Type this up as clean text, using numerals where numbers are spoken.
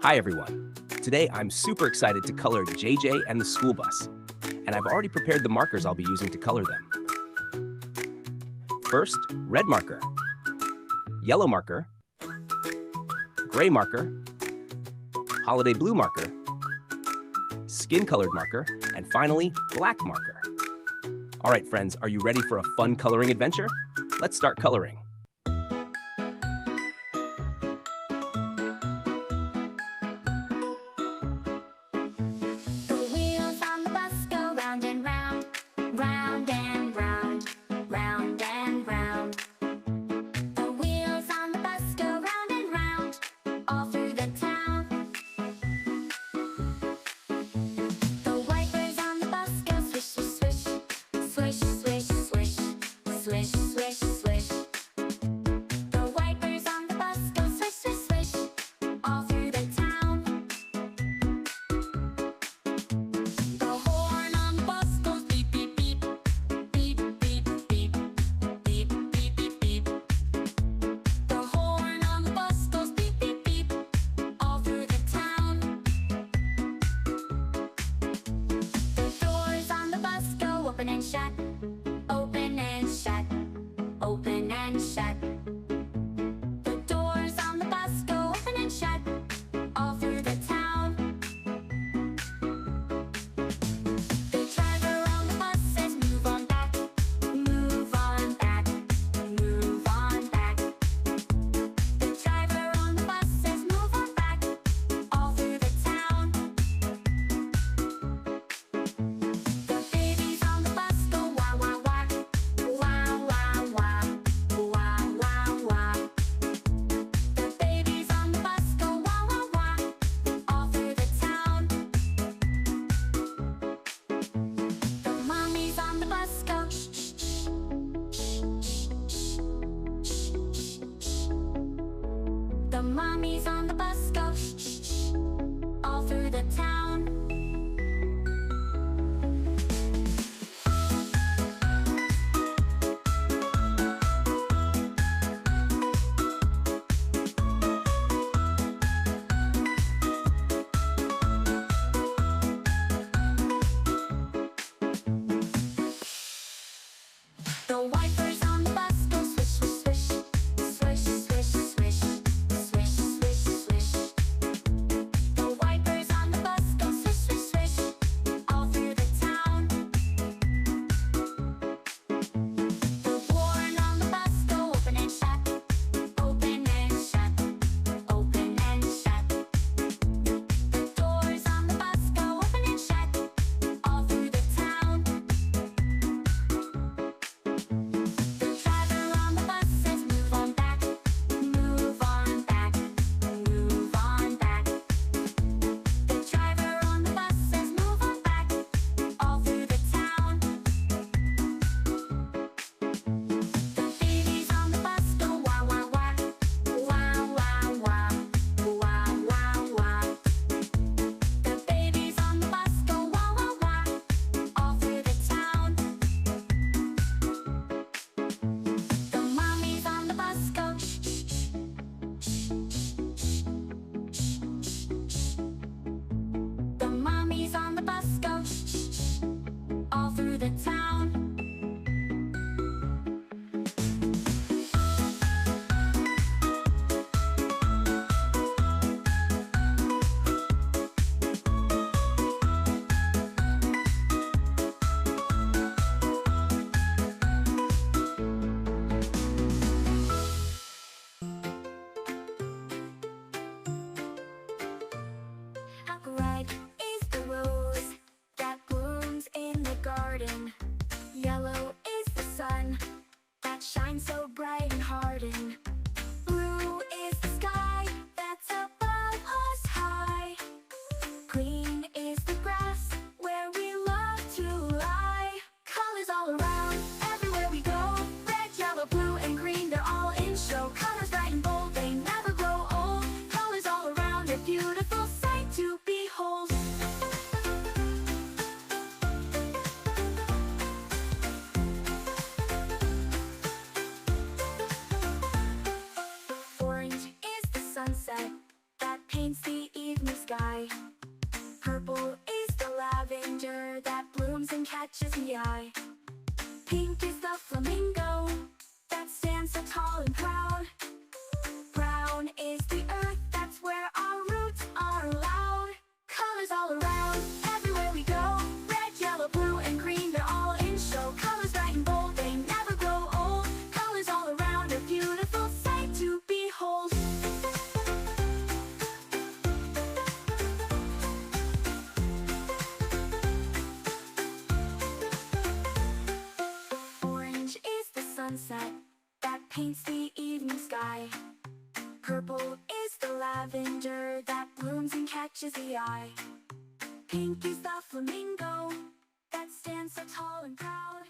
Hi everyone. Today I'm super excited to color JJ and the school bus, and I've already prepared the markers I'll be using to color them. First, red marker, yellow marker, gray marker, holiday blue marker, skin-colored marker, and finally, black marker. All right, friends, are you ready for a fun coloring adventure? Let's start coloring. Open and shut, open and shut, open and shut. The doors on the bus go open and shut, all through the town. The driver on the bus says move on back, move on back, move on back. The driver on the bus says move on back, all through the town. The mommies on the bus go shh, shh, shh, all through the town. The wipers on the bus go swish, swish, swish, swish, swish, swish, swish, swish. eye. Pink is the flamingo that stands so tall and proud. Brown is the earth, that's where our roots are loud. Colors all around, everywhere we go. Red, yellow, blue, and green, they're all in show. Colors bright and bold, they never grow old. Colors all around, a beautiful sight to behold. Orange is the sunset that paints the evening sky. Purple is the lavender that blooms and catches the eye. Pink is the flamingo that stands so tall and proud.